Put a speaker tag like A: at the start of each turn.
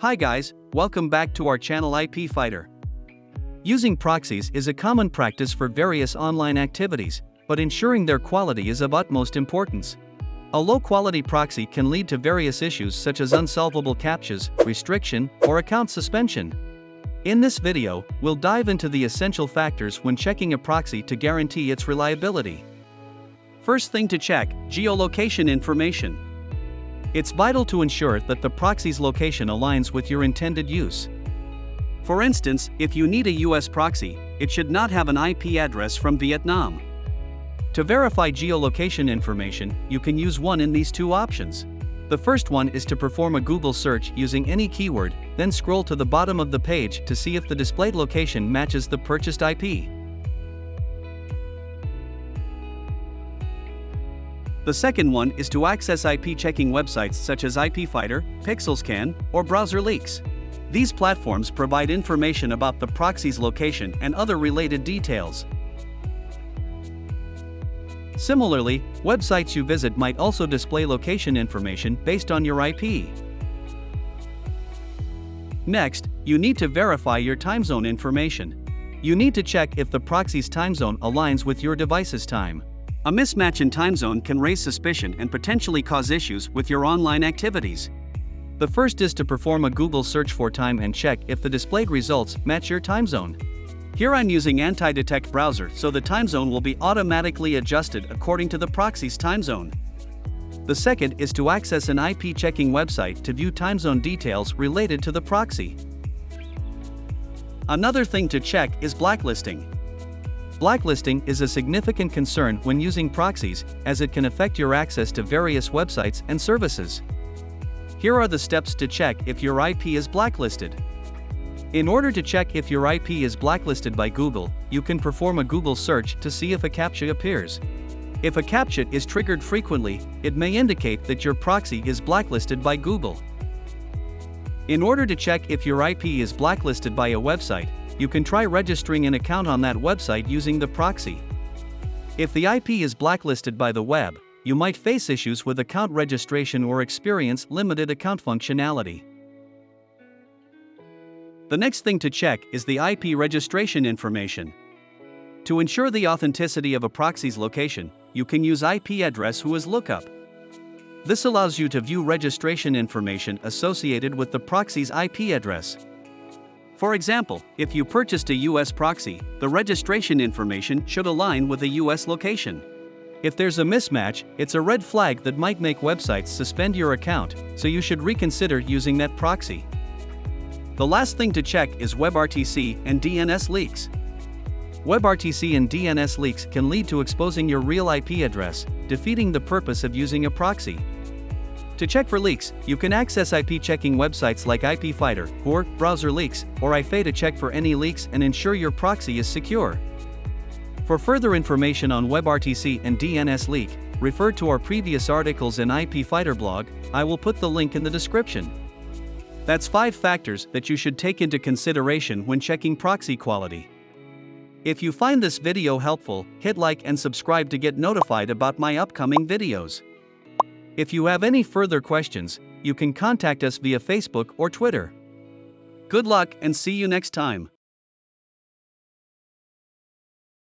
A: Hi guys, welcome back to our channel IP Fighter. Using proxies is a common practice for various online activities, but ensuring their quality is of utmost importance. A low-quality proxy can lead to various issues such as unsolvable CAPTCHAs, restriction, or account suspension. In this video, we'll dive into the essential factors when checking a proxy to guarantee its reliability. First thing to check, geolocation information. It's vital to ensure that the proxy's location aligns with your intended use. For instance, if you need a US proxy, it should not have an IP address from Vietnam. To verify geolocation information, you can use one in these two options. The first one is to perform a Google search using any keyword, then scroll to the bottom of the page to see if the displayed location matches the purchased IP. The second one is to access IP checking websites such as IP Fighter, PixelScan, or BrowserLeaks. These platforms provide information about the proxy's location and other related details. Similarly, websites you visit might also display location information based on your IP. Next, you need to verify your time zone information. You need to check if the proxy's time zone aligns with your device's time. A mismatch in time zone can raise suspicion and potentially cause issues with your online activities. The first is to perform a Google search for time and check if the displayed results match your time zone. Here I'm using Anti-Detect browser, so the time zone will be automatically adjusted according to the proxy's time zone. The second is to access an IP checking website to view time zone details related to the proxy. Another thing to check is blacklisting. Blacklisting is a significant concern when using proxies, as it can affect your access to various websites and services. Here are the steps to check if your IP is blacklisted. In order to check if your IP is blacklisted by Google, you can perform a Google search to see if a CAPTCHA appears. If a CAPTCHA is triggered frequently, it may indicate that your proxy is blacklisted by Google. In order to check if your IP is blacklisted by a website, you can try registering an account on that website using the proxy. If the IP is blacklisted by the web, you might face issues with account registration or experience limited account functionality. The next thing to check is the IP registration information. To ensure the authenticity of a proxy's location, you can use IP address whoislookup. This allows you to view registration information associated with the proxy's IP address. For example, if you purchased a US proxy, the registration information should align with the US location. If there's a mismatch, it's a red flag that might make websites suspend your account, so you should reconsider using that proxy. The last thing to check is WebRTC and DNS leaks. WebRTC and DNS leaks can lead to exposing your real IP address, defeating the purpose of using a proxy. To check for leaks, you can access IP checking websites like IP Fighter or BrowserLeaks or IFA to check for any leaks and ensure your proxy is secure. For further information on WebRTC and DNS leak, refer to our previous articles in IP Fighter blog. I will put the link in the description. That's 5 factors that you should take into consideration when checking proxy quality. If you find this video helpful, hit like and subscribe to get notified about my upcoming videos. If you have any further questions, you can contact us via Facebook or Twitter. Good luck and see you next time.